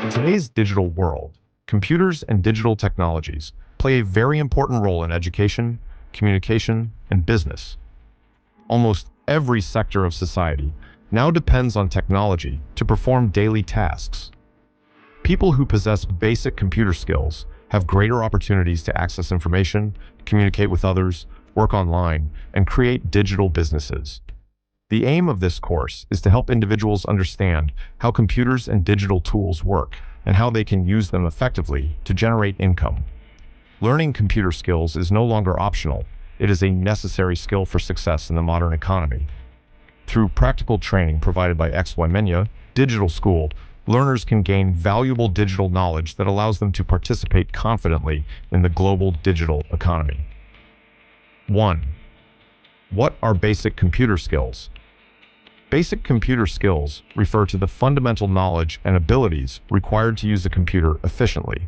In today's digital world, computers and digital technologies play a very important role in education, communication, and business. Almost every sector of society now depends on technology to perform daily tasks. People who possess basic computer skills have greater opportunities to access information, communicate with others, work online, and create digital businesses. The aim of this course is to help individuals understand how computers and digital tools work and how they can use them effectively to generate income. Learning computer skills is no longer optional. It is a necessary skill for success in the modern economy. Through practical training provided by XYMENYA Digital School, learners can gain valuable digital knowledge that allows them to participate confidently in the global digital economy. 1. What are basic computer skills? Basic computer skills refer to the fundamental knowledge and abilities required to use a computer efficiently.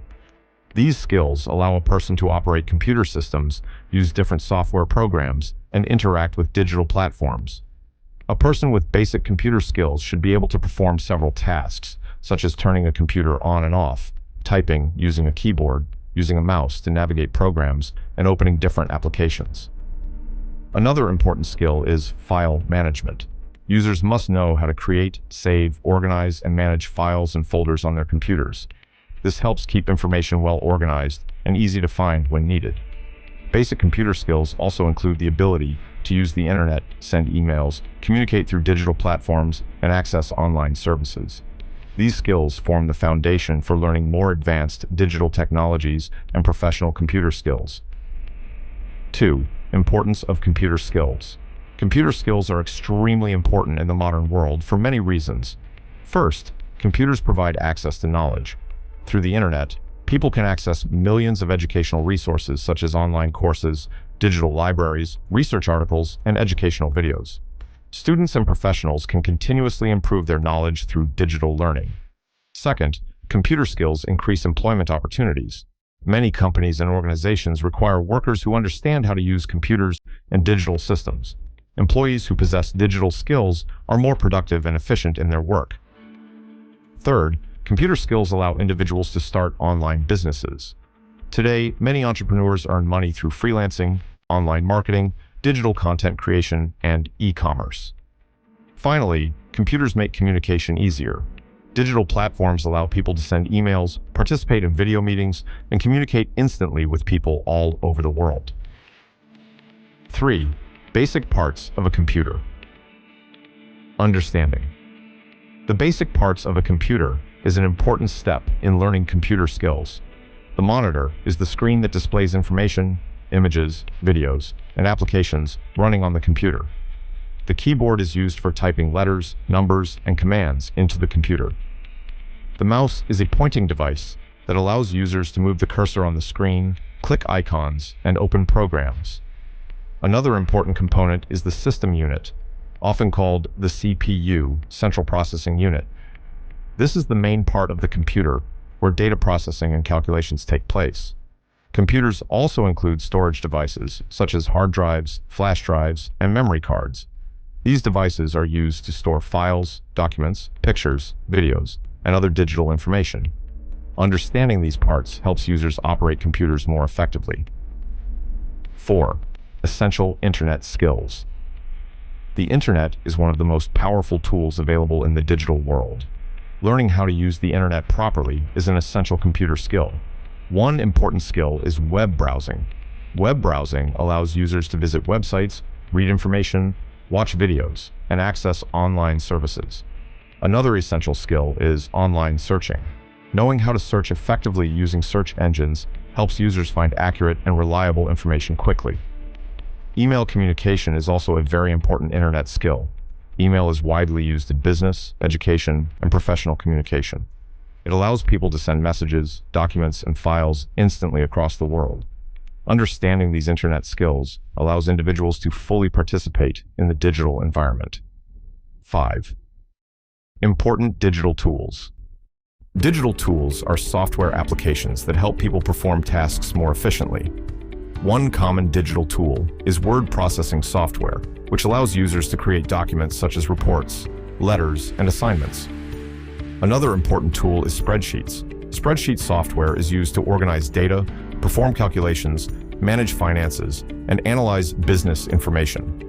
These skills allow a person to operate computer systems, use different software programs, and interact with digital platforms. A person with basic computer skills should be able to perform several tasks, such as turning a computer on and off, typing using a keyboard, using a mouse to navigate programs, and opening different applications. Another important skill is file management. Users must know how to create, save, organize, and manage files and folders on their computers. This helps keep information well organized and easy to find when needed. Basic computer skills also include the ability to use the internet, send emails, communicate through digital platforms, and access online services. These skills form the foundation for learning more advanced digital technologies and professional computer skills. 2. Importance of computer skills. Computer skills are extremely important in the modern world for many reasons. First, computers provide access to knowledge. Through the internet, people can access millions of educational resources such as online courses, digital libraries, research articles, and educational videos. Students and professionals can continuously improve their knowledge through digital learning. Second, computer skills increase employment opportunities. Many companies and organizations require workers who understand how to use computers and digital systems. Employees who possess digital skills are more productive and efficient in their work. Third, computer skills allow individuals to start online businesses. Today, many entrepreneurs earn money through freelancing, online marketing, digital content creation, and e-commerce. Finally, computers make communication easier. Digital platforms allow people to send emails, participate in video meetings, and communicate instantly with people all over the world. 3. Basic parts of a computer. Understanding. The basic parts of a computer is an important step in learning computer skills. The monitor is the screen that displays information, images, videos, and applications running on the computer. The keyboard is used for typing letters, numbers, and commands into the computer. The mouse is a pointing device that allows users to move the cursor on the screen, click icons, and open programs. Another important component is the system unit, often called the CPU, Central Processing Unit. This is the main part of the computer where data processing and calculations take place. Computers also include storage devices such as hard drives, flash drives, and memory cards. These devices are used to store files, documents, pictures, videos, and other digital information. Understanding these parts helps users operate computers more effectively. 4. Essential internet skills. The internet is one of the most powerful tools available in the digital world. Learning how to use the internet properly is an essential computer skill. One important skill is web browsing. Web browsing allows users to visit websites, read information, watch videos, and access online services. Another essential skill is online searching. Knowing how to search effectively using search engines helps users find accurate and reliable information quickly. Email communication is also a very important internet skill. Email is widely used in business, education, and professional communication. It allows people to send messages, documents, and files instantly across the world. Understanding these internet skills allows individuals to fully participate in the digital environment. 5. Important digital tools. Digital tools are software applications that help people perform tasks more efficiently. One common digital tool is word processing software, which allows users to create documents such as reports, letters, and assignments. Another important tool is spreadsheets. Spreadsheet software is used to organize data, perform calculations, manage finances, and analyze business information.